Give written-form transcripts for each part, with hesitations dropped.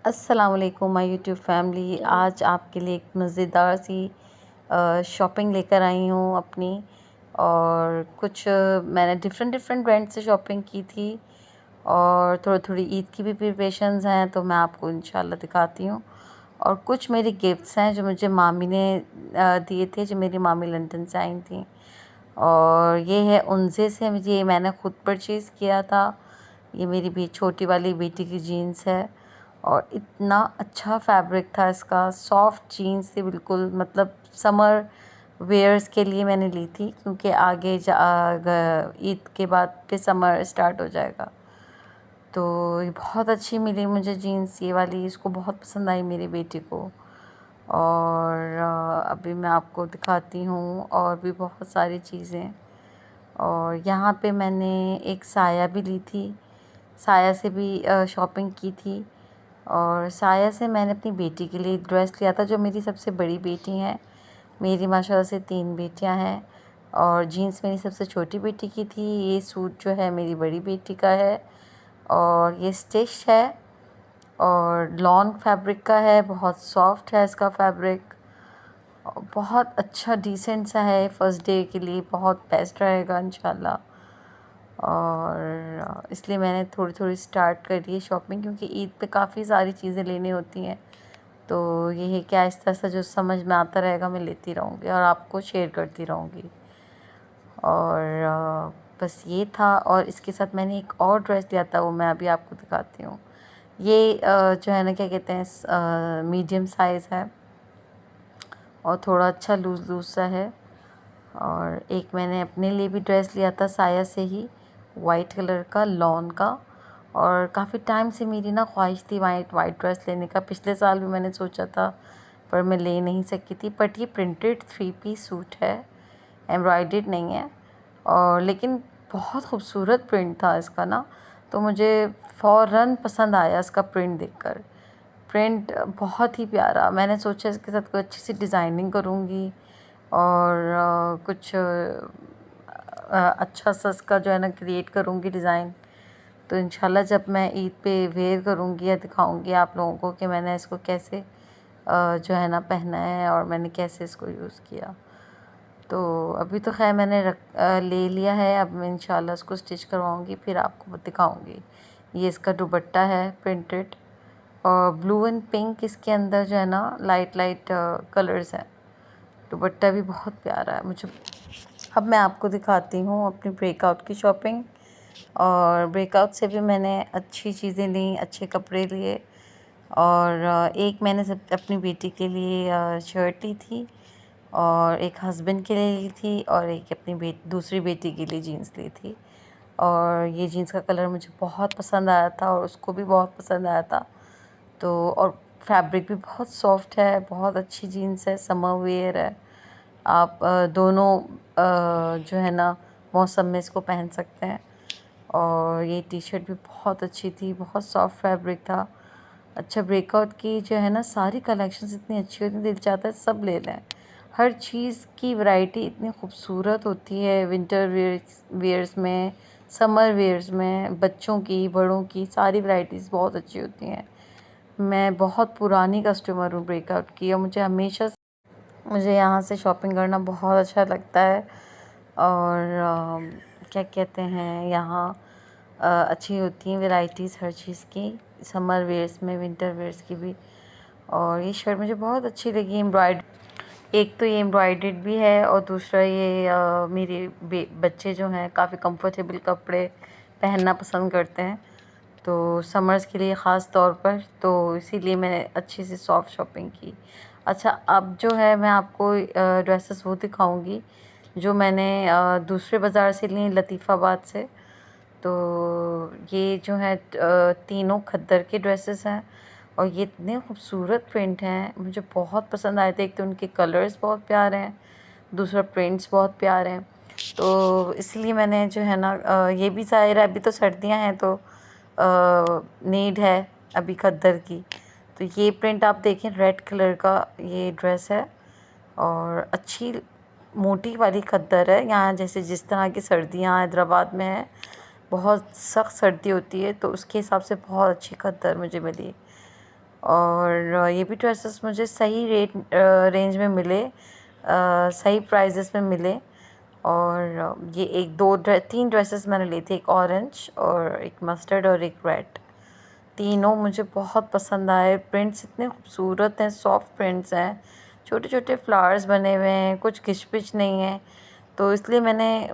अस्सलाम वालेकुम my YouTube family. आज आपके लिए एक मज़ेदार सी शॉपिंग लेकर आई हूँ अपनी। और कुछ मैंने डिफरेंट डिफरेंट ब्रांड से शॉपिंग की थी और थोड़ी थोड़ी ईद की भी प्रिपरेशंस हैं, तो मैं आपको इंशाल्लाह दिखाती हूँ। और कुछ मेरी गिफ्ट्स हैं जो मुझे मामी ने दिए थे, जो मेरी मामी लंदन से आई थी। और ये है उनसे से ये मैंने ख़ुद परचेज़ किया था। ये मेरी भी छोटी वाली बेटी की जीन्स है और इतना अच्छा फैब्रिक था इसका, सॉफ्ट जीन्स थी बिल्कुल। मतलब समर वेयर्स के लिए मैंने ली थी, क्योंकि आगे ईद के बाद फिर समर स्टार्ट हो जाएगा। तो ये बहुत अच्छी मिली मुझे जीन्स, ये वाली। इसको बहुत पसंद आई मेरी बेटी को। और अभी मैं आपको दिखाती हूँ और भी बहुत सारी चीज़ें। और यहाँ पे मैंने एक साया भी ली थी, साया से भी शॉपिंग की थी। और साया से मैंने अपनी बेटी के लिए ड्रेस लिया था, जो मेरी सबसे बड़ी बेटी हैं। मेरी माशाल्लाह से 3 बेटियां हैं और जीन्स मेरी सबसे छोटी बेटी की थी। ये सूट जो है मेरी बड़ी बेटी का है और ये स्टिच है और लॉन फैब्रिक का है। बहुत सॉफ्ट है इसका फैब्रिक, बहुत अच्छा डिसेंट सा है। फ़र्स्ट डे के लिए बहुत बेस्ट रहेगा इंशाल्लाह। और इसलिए मैंने थोड़ी थोड़ी स्टार्ट करी है शॉपिंग, क्योंकि ईद पे काफ़ी सारी चीज़ें लेनी होती हैं। तो ये है कि आहिस्ता आहिस्ता जो समझ में आता रहेगा मैं लेती रहूँगी और आपको शेयर करती रहूँगी। और बस ये था। और इसके साथ मैंने एक और ड्रेस लिया था, वो मैं अभी आपको दिखाती हूँ। ये जो है ना, क्या कहते हैं, मीडियम साइज़ है और थोड़ा अच्छा लूज़ लूज़ सा है। और एक मैंने अपने लिए भी ड्रेस लिया था साया से ही, वाइट कलर का, लॉन का। और काफ़ी टाइम से मेरी ना ख्वाहिश थी वाइट वाइट ड्रेस लेने का। पिछले साल भी मैंने सोचा था पर मैं ले नहीं सकी थी। बट ये प्रिंटेड 3 पीस सूट है, एम्ब्रॉयडर्ड नहीं है। और लेकिन बहुत खूबसूरत प्रिंट था इसका ना, तो मुझे फ़ौरन पसंद आया इसका प्रिंट देखकर। प्रिंट बहुत ही प्यारा। मैंने सोचा इसके साथ कोई अच्छी सी डिज़ाइनिंग करूँगी और कुछ अच्छा सा इसका जो है ना क्रिएट करूँगी डिज़ाइन। तो इंशाल्लाह जब मैं ईद पे वेयर करूँगी या दिखाऊँगी आप लोगों को कि मैंने इसको कैसे जो है ना पहना है और मैंने कैसे इसको यूज़ किया। तो अभी तो खैर मैंने ले लिया है। अब मैं इंशाल्लाह इसको स्टिच करवाऊँगी, फिर आपको दिखाऊँगी। ये इसका दुपट्टा है प्रिंटेड और ब्लू एंड पिंक इसके अंदर जो है ना लाइट लाइट कलर्स हैं। दुपट्टा भी बहुत प्यारा है मुझे। अब मैं आपको दिखाती हूँ अपनी ब्रेकआउट की शॉपिंग। और ब्रेकआउट से भी मैंने अच्छी चीज़ें ली, अच्छे कपड़े लिए। और एक मैंने सब अपनी बेटी के लिए शर्ट ली थी और एक हस्बैंड के लिए ली थी और एक अपनी दूसरी बेटी के लिए जीन्स ली थी। और ये जीन्स का कलर मुझे बहुत पसंद आया था और उसको भी बहुत पसंद आया था। तो और फैब्रिक भी बहुत सॉफ्ट है, बहुत अच्छी जीन्स है, समर वेयर है। आप दोनों जो है ना मौसम में इसको पहन सकते हैं। और ये टी शर्ट भी बहुत अच्छी थी, बहुत सॉफ्ट फैब्रिक था। अच्छा, ब्रेकआउट की जो है ना सारी कलेक्शंस इतनी अच्छी होती हैं, दिल चाहता है सब ले लें। हर चीज़ की वैरायटी इतनी खूबसूरत होती है। विंटर वेयर्स में, समर वेयर्स में, बच्चों की, बड़ों की, सारी वैरायटीज़ बहुत अच्छी होती हैं। मैं बहुत पुरानी कस्टमर हूँ ब्रेकआउट की और मुझे यहाँ से शॉपिंग करना बहुत अच्छा लगता है। और क्या कहते हैं, यहाँ अच्छी होती हैं वैरायटीज़ हर चीज़ की, समर वेयर्स में, विंटर वेयर्स की भी। और ये शर्ट मुझे बहुत अच्छी लगी, एक तो ये एम्ब्रॉयडर्ड भी है और दूसरा ये मेरे बच्चे जो हैं काफ़ी कंफर्टेबल कपड़े पहनना पसंद करते हैं, तो समर्स के लिए ख़ास तौर पर। तो इसीलिए मैंने अच्छी सी सॉफ्ट शॉपिंग की। अच्छा, अब जो है मैं आपको ड्रेसेस वो दिखाऊंगी जो मैंने दूसरे बाज़ार से ली, लतीफ़ाबाद से। तो ये जो है तीनों खद्दर के ड्रेसेस हैं और ये इतने खूबसूरत प्रिंट हैं, मुझे बहुत पसंद आए थे। एक तो उनके कलर्स बहुत प्यारे हैं, दूसरा प्रिंट्स बहुत प्यारे हैं। तो इसलिए मैंने जो है ना ये भी ज़ाहिर है अभी तो सर्दियां हैं, तो नीड है अभी खद्दर की। तो ये प्रिंट आप देखें, रेड कलर का ये ड्रेस है और अच्छी मोटी वाली खद्दर है। यहाँ जैसे जिस तरह की सर्दियाँ हैदराबाद में है, बहुत सख्त सर्दी होती है, तो उसके हिसाब से बहुत अच्छी खद्दर मुझे मिली। और ये भी ड्रेसेस मुझे सही रेंज में मिले, सही प्राइजेस में मिले। और ये तीन ड्रेसेस मैंने ली थी, एक ऑरेंज और एक मस्टर्ड और एक रेड। तीनों मुझे बहुत पसंद आए। प्रिंट्स इतने खूबसूरत हैं, सॉफ्ट प्रिंट्स हैं, छोटे छोटे फ्लावर्स बने हुए हैं, कुछ घिच-पिच नहीं है। तो इसलिए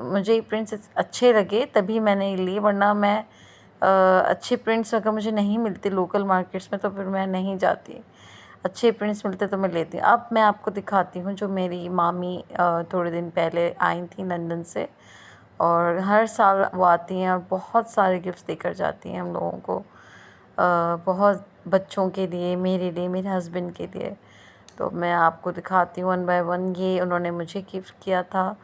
मुझे ये प्रिंट्स अच्छे लगे तभी मैंने ये लिए, वरना मैं अच्छे प्रिंट्स अगर मुझे नहीं मिलते लोकल मार्केट्स में तो फिर मैं नहीं जाती। अच्छे प्रिंट्स मिलते तो मैं लेती। अब मैं आपको दिखाती हूँ जो मेरी मामी थोड़े दिन पहले आई थी लंदन से, और हर साल वो आती हैं और बहुत सारे गिफ्ट्स देकर जाती हैं हम लोगों को, बहुत बच्चों के लिए, मेरे लिए, मेरे हस्बैंड के लिए। तो मैं आपको दिखाती हूँ वन बाय वन। ये उन्होंने मुझे गिफ्ट किया था,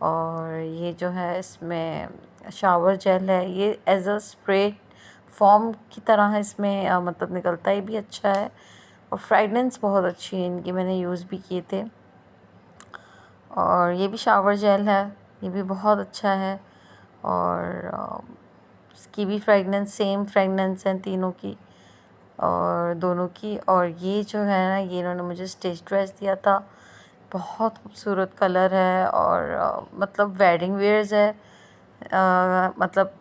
और ये जो है इसमें शावर जेल है, ये एज अ स्प्रे फॉर्म की तरह है, इसमें मतलब निकलता ही भी अच्छा है, और फ्रेगनेंस बहुत अच्छी है इनकी, मैंने यूज़ भी किए थे। और ये भी शावर जेल है, ये भी बहुत अच्छा है, और इसकी भी फ्रेगनेंस सेम फ्रेगनेंस है तीनों की और दोनों की। और ये जो है ना, ये इन्होंने मुझे स्टेज ड्रेस दिया था, बहुत खूबसूरत कलर है, और मतलब वेडिंग वेयर्स है, मतलब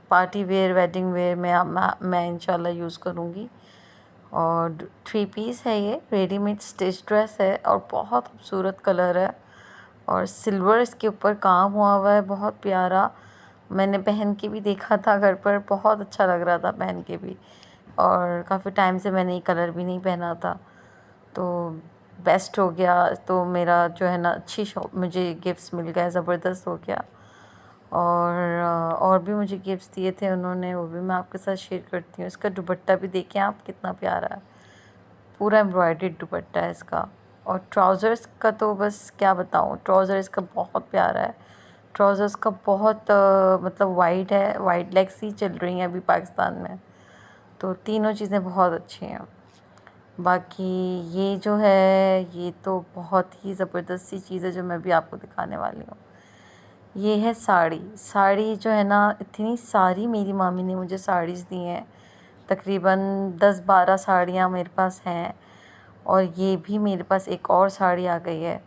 पार्टी वेयर, वेडिंग वेयर में मैं इंशाल्लाह यूज़ करूँगी। और 3 पीस है, ये रेडीमेड स्टिच ड्रेस है और बहुत खूबसूरत कलर है, और सिल्वर इसके ऊपर काम हुआ हुआ है, बहुत प्यारा। मैंने पहन के भी देखा था घर पर, बहुत अच्छा लग रहा था पहन के भी, और काफ़ी टाइम से मैंने ये कलर भी नहीं पहना था, तो बेस्ट हो गया। तो मेरा जो है ना अच्छी शॉप, मुझे गिफ्ट्स मिल गए, ज़बरदस्त हो गया। और भी मुझे गिफ्ट्स दिए थे उन्होंने, वो भी मैं आपके साथ शेयर करती हूँ। इसका दुपट्टा भी देखें आप, कितना प्यारा है, पूरा एम्ब्रॉयडर्ड दुपट्टा है इसका। और ट्राउज़र्स का तो बस क्या बताऊँ, ट्राउज़र इसका बहुत प्यारा है। ट्राउज़र्स का बहुत मतलब वाइड है, वाइड लेग्स ही चल रही हैं अभी पाकिस्तान में, तो तीनों चीज़ें बहुत अच्छी हैं। बाकी ये जो है, ये तो बहुत ही ज़बरदस्त सी चीज़ है जो मैं भी आपको दिखाने वाली हूँ। ये है साड़ी। साड़ी जो है ना, इतनी सारी मेरी मामी ने मुझे साड़ीज़ दी हैं, तकरीबन 10-12 साड़ियाँ मेरे पास हैं, और ये भी मेरे पास एक और साड़ी आ गई है।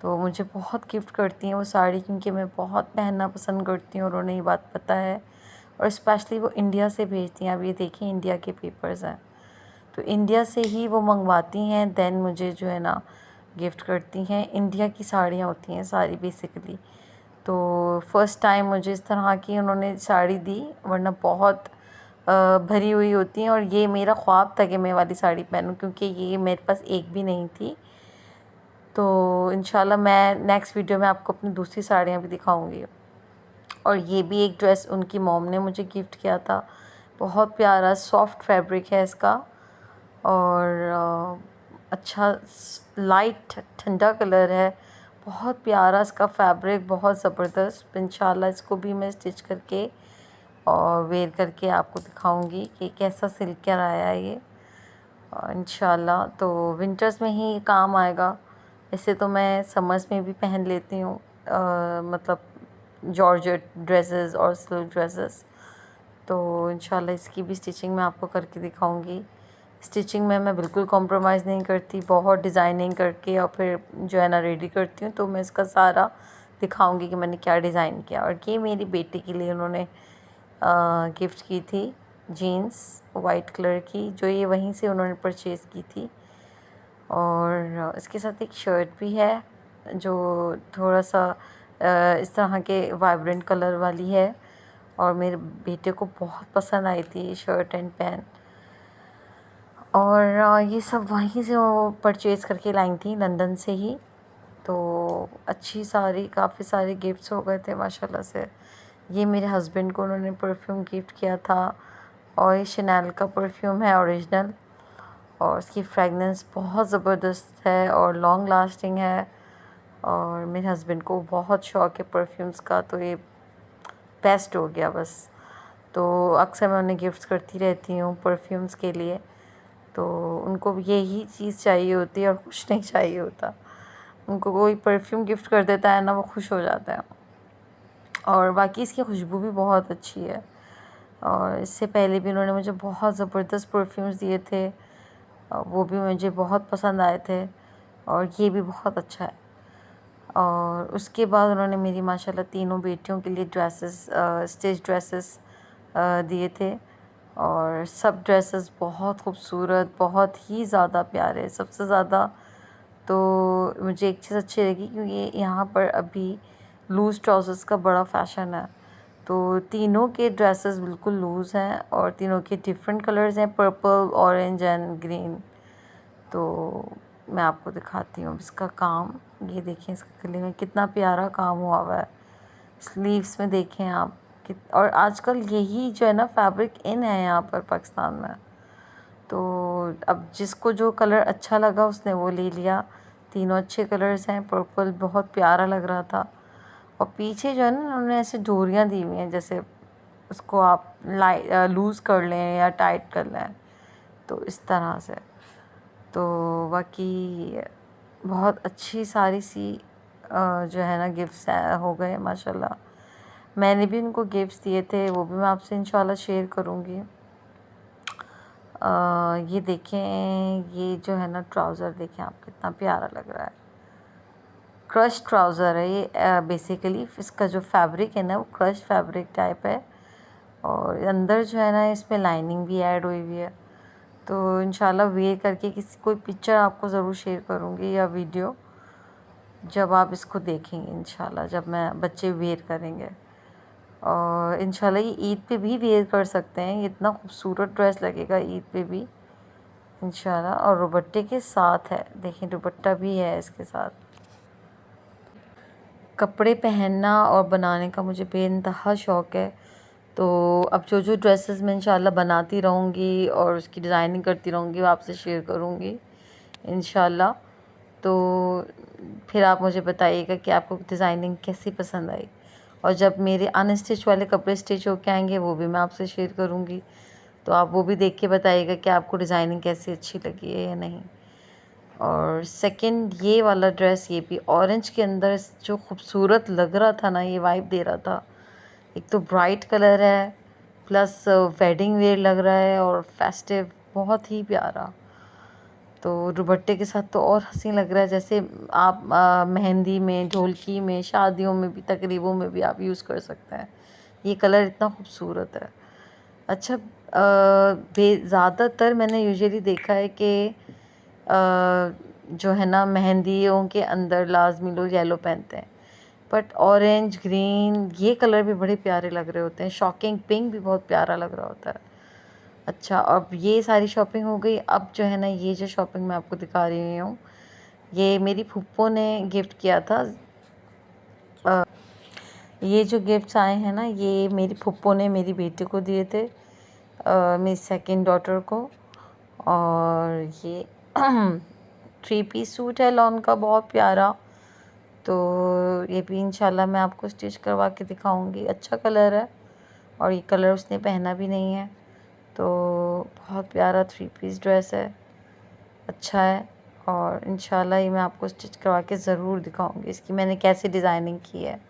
तो मुझे बहुत गिफ्ट करती हैं वो साड़ी, क्योंकि मैं बहुत पहनना पसंद करती हूँ और उन्हें ये बात पता है। और स्पेशली वो इंडिया से भेजती हैं, अब ये देखिए इंडिया के पेपर्स हैं, तो इंडिया से ही वो मंगवाती हैं, देन मुझे जो है ना गिफ्ट करती हैं। इंडिया की साड़ियाँ होती हैं सारी बेसिकली। तो फर्स्ट टाइम मुझे इस तरह की उन्होंने साड़ी दी, वरना बहुत भरी हुई होती हैं, और ये मेरा ख्वाब था कि मैं वाली साड़ी पहनूं, क्योंकि ये मेरे पास एक भी नहीं थी। तो इंशाल्लाह मैं नेक्स्ट वीडियो में आपको अपनी दूसरी साड़ियाँ भी दिखाऊंगी। और ये भी एक ड्रेस उनकी मॉम ने मुझे गिफ्ट किया था, बहुत प्यारा सॉफ्ट फैब्रिक है इसका, और अच्छा लाइट ठंडा कलर है, बहुत प्यारा इसका फैब्रिक, बहुत ज़बरदस्त। इंशाल्लाह इसको भी मैं स्टिच करके और वेयर करके आपको दिखाऊंगी कि कैसा सिल्क कर आया है ये, इंशाल्लाह। तो विंटर्स में ही काम आएगा, ऐसे तो मैं समर्स में भी पहन लेती हूँ, मतलब जॉर्जेट ड्रेसेस और सिल्क ड्रेसेस। तो इंशाल्लाह इसकी भी स्टिचिंग मैं आपको करके दिखाऊंगी। स्टिचिंग में मैं बिल्कुल कॉम्प्रोमाइज़ नहीं करती, बहुत डिज़ाइनिंग करके और फिर जो है ना रेडी करती हूँ। तो मैं इसका सारा दिखाऊंगी कि मैंने क्या डिज़ाइन किया। और ये मेरी बेटी के लिए उन्होंने गिफ्ट की थी, जीन्स वाइट कलर की, जो ये वहीं से उन्होंने परचेज़ की थी। और इसके साथ एक शर्ट भी है जो थोड़ा सा इस तरह के वाइब्रेंट कलर वाली है, और मेरे बेटे को बहुत पसंद आई थी ये शर्ट एंड पैंट। और ये सब वहीं से वो परचेज़ करके लाई थी, लंदन से ही। तो अच्छी सारी काफ़ी सारे गिफ्ट्स हो गए थे माशाल्लाह से। ये मेरे हस्बैंड को उन्होंने परफ्यूम गिफ्ट किया था, और ये शैनल का परफ्यूम है ओरिजिनल, और उसकी फ्रेगनेंस बहुत ज़बरदस्त है और लॉन्ग लास्टिंग है, और मेरे हस्बैंड को बहुत शौक़ है परफ्यूम्स का, तो ये बेस्ट हो गया बस। तो अक्सर मैं उन्हें गिफ्ट्स करती रहती हूँ परफ्यूम्स के लिए, तो उनको भी यही चीज़ चाहिए होती है और कुछ नहीं चाहिए होता। उनको कोई परफ्यूम गिफ्ट कर देता है ना, वो खुश हो जाता है। और बाकी इसकी खुशबू भी बहुत अच्छी है, और इससे पहले भी उन्होंने मुझे बहुत ज़बरदस्त परफ्यूम्स दिए थे, वो भी मुझे बहुत पसंद आए थे, और ये भी बहुत अच्छा है। और उसके बाद उन्होंने मेरी माशाल्लाह तीनों बेटियों के लिए ड्रेसेस, स्टेज ड्रेसेस दिए थे, और सब ड्रेसेस बहुत खूबसूरत, बहुत ही ज़्यादा प्यारे। सबसे ज़्यादा तो मुझे एक चीज़ अच्छी लगी क्योंकि यहाँ पर अभी लूज़ ट्राउज़र्स का बड़ा फ़ैशन है, तो तीनों के ड्रेसेस बिल्कुल लूज़ हैं और तीनों के डिफरेंट कलर्स हैं, पर्पल, ऑरेंज एंड ग्रीन। तो मैं आपको दिखाती हूँ इसका काम। ये देखें, इसके गले में कितना प्यारा काम हुआ हुआ है, स्लीव्स में देखें आप और आजकल यही जो है ना फैब्रिक इन है यहाँ पर पाकिस्तान में। तो अब जिसको जो कलर अच्छा लगा उसने वो ले लिया। तीनों अच्छे कलर्स हैं, पर्पल बहुत प्यारा लग रहा था, और पीछे जो है ना उन्होंने ऐसे डोरियाँ दी हुई हैं, जैसे उसको आप लूज़ कर लें या टाइट कर लें, तो इस तरह से। तो बाकी बहुत अच्छी सारी सी जो है ना गिफ्ट्स हो गए माशाल्लाह। मैंने भी उनको गिफ्ट्स दिए थे, वो भी मैं आपसे इंशाल्लाह शेयर करूँगी। ये देखें, ये जो है ना ट्राउज़र देखें आप, कितना प्यारा लग रहा है। क्रश ट्राउज़र है ये, बेसिकली इसका जो फैब्रिक है ना वो क्रश फैब्रिक टाइप है, और अंदर जो है ना इसमें लाइनिंग भी ऐड हुई हुई है। तो इंशाल्लाह वेयर करके किसी कोई पिक्चर आपको ज़रूर शेयर करूँगी या वीडियो, जब आप इसको देखेंगे इंशाल्लाह, जब मैं बच्चे वेयर करेंगे। और इंशाल्लाह ये ईद पे भी वेयर कर सकते हैं, ये इतना खूबसूरत ड्रेस लगेगा ईद पे भी इंशाल्लाह। और दुपट्टे के साथ है, देखें दुपट्टा भी है इसके साथ। कपड़े पहनना और बनाने का मुझे बेइंतहा शौक़ है, तो अब जो जो ड्रेसेस मैं इंशाल्लाह बनाती रहूँगी और उसकी डिज़ाइनिंग करती रहूँगी वो आपसे शेयर करूँगी इंशाल्लाह। तो फिर आप मुझे बताइएगा कि आपको डिज़ाइनिंग कैसी पसंद आई, और जब मेरे अनस्टिच वाले कपड़े स्टिच होके आएंगे वो भी मैं आपसे शेयर करूँगी, तो आप वो भी देख के बताइएगा कि आपको डिज़ाइनिंग कैसी अच्छी लगी है या नहीं। और सेकंड ये वाला ड्रेस, ये भी ऑरेंज के अंदर जो खूबसूरत लग रहा था ना, ये वाइब दे रहा था। एक तो ब्राइट कलर है, प्लस वेडिंग वेयर लग रहा है और फेस्टिव, बहुत ही प्यारा। तो दुपट्टे के साथ तो और हसीन लग रहा है, जैसे आप मेहंदी में, ढोलकी में, शादियों में भी, तकरीबों में भी आप यूज़ कर सकते हैं। ये कलर इतना खूबसूरत है। अच्छा, ज़्यादातर मैंने यूजुअली देखा है कि जो है ना मेहंदियों के अंदर लाजमी लोग येलो पहनते हैं, बट ऑरेंज, ग्रीन, ये कलर भी बड़े प्यारे लग रहे होते हैं। शॉकिंग पिंक भी बहुत प्यारा लग रहा होता है। अच्छा, अब ये सारी शॉपिंग हो गई। अब जो है ना ये जो शॉपिंग मैं आपको दिखा रही हूँ, ये मेरी फूफो ने गिफ्ट किया था। ये जो गिफ्ट्स आए हैं ना, ये मेरी फूफो ने मेरी बेटी को दिए थे, मेरी सेकंड डॉटर को। और ये 3 पीस सूट है लॉन का, बहुत प्यारा। तो ये भी इंशाल्लाह मैं आपको स्टिच करवा के दिखाऊंगी। अच्छा कलर है, और ये कलर उसने पहना भी नहीं है, तो बहुत प्यारा 3 पीस ड्रेस है, अच्छा है। और इंशाल्लाह ये मैं आपको स्टिच करवा के ज़रूर दिखाऊंगी इसकी मैंने कैसे डिज़ाइनिंग की है।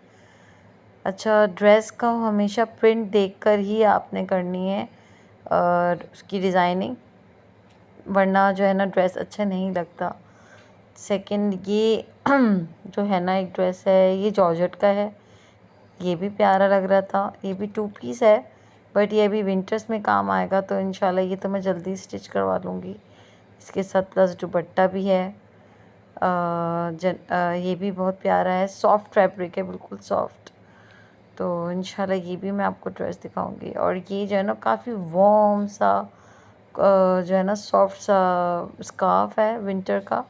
अच्छा, ड्रेस का हमेशा प्रिंट देखकर ही आपने करनी है और उसकी डिज़ाइनिंग, वरना जो है ना ड्रेस अच्छा नहीं लगता। सेकंड ये जो है ना एक ड्रेस है, ये जॉर्जेट का है, ये भी प्यारा लग रहा था। ये भी 2 पीस है, बट ये अभी विंटर्स में काम आएगा, तो इंशाल्लाह ये तो मैं जल्दी स्टिच करवा लूँगी। इसके साथ प्लस दुपट्टा भी है। ये भी बहुत प्यारा है, सॉफ्ट फैब्रिक है, बिल्कुल सॉफ्ट। तो इंशाल्लाह ये भी मैं आपको ड्रेस दिखाऊंगी। और ये जो है ना काफ़ी वार्म सा जो है ना सॉफ्ट सा स्कार्फ है विंटर का,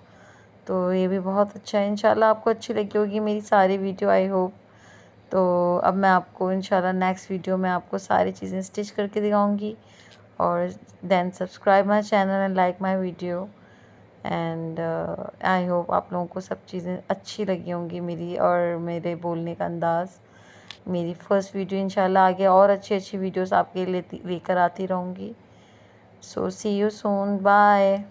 तो ये भी बहुत अच्छा है। इंशाल्लाह आपको अच्छी लगी होगी मेरी सारी वीडियो, आई होप। तो अब मैं आपको इंशाल्लाह नेक्स्ट वीडियो में आपको सारी चीज़ें स्टिच करके दिखाऊंगी। और then subscribe my channel and like my video, and I hope आप लोगों को सब चीज़ें अच्छी लगी होंगी मेरी, और मेरे बोलने का अंदाज़। मेरी फ़र्स्ट वीडियो, इंशाल्लाह आगे और अच्छी अच्छी वीडियोस आपके लिए लेकर आती रहूँगी। सो सी यू सून, बाय।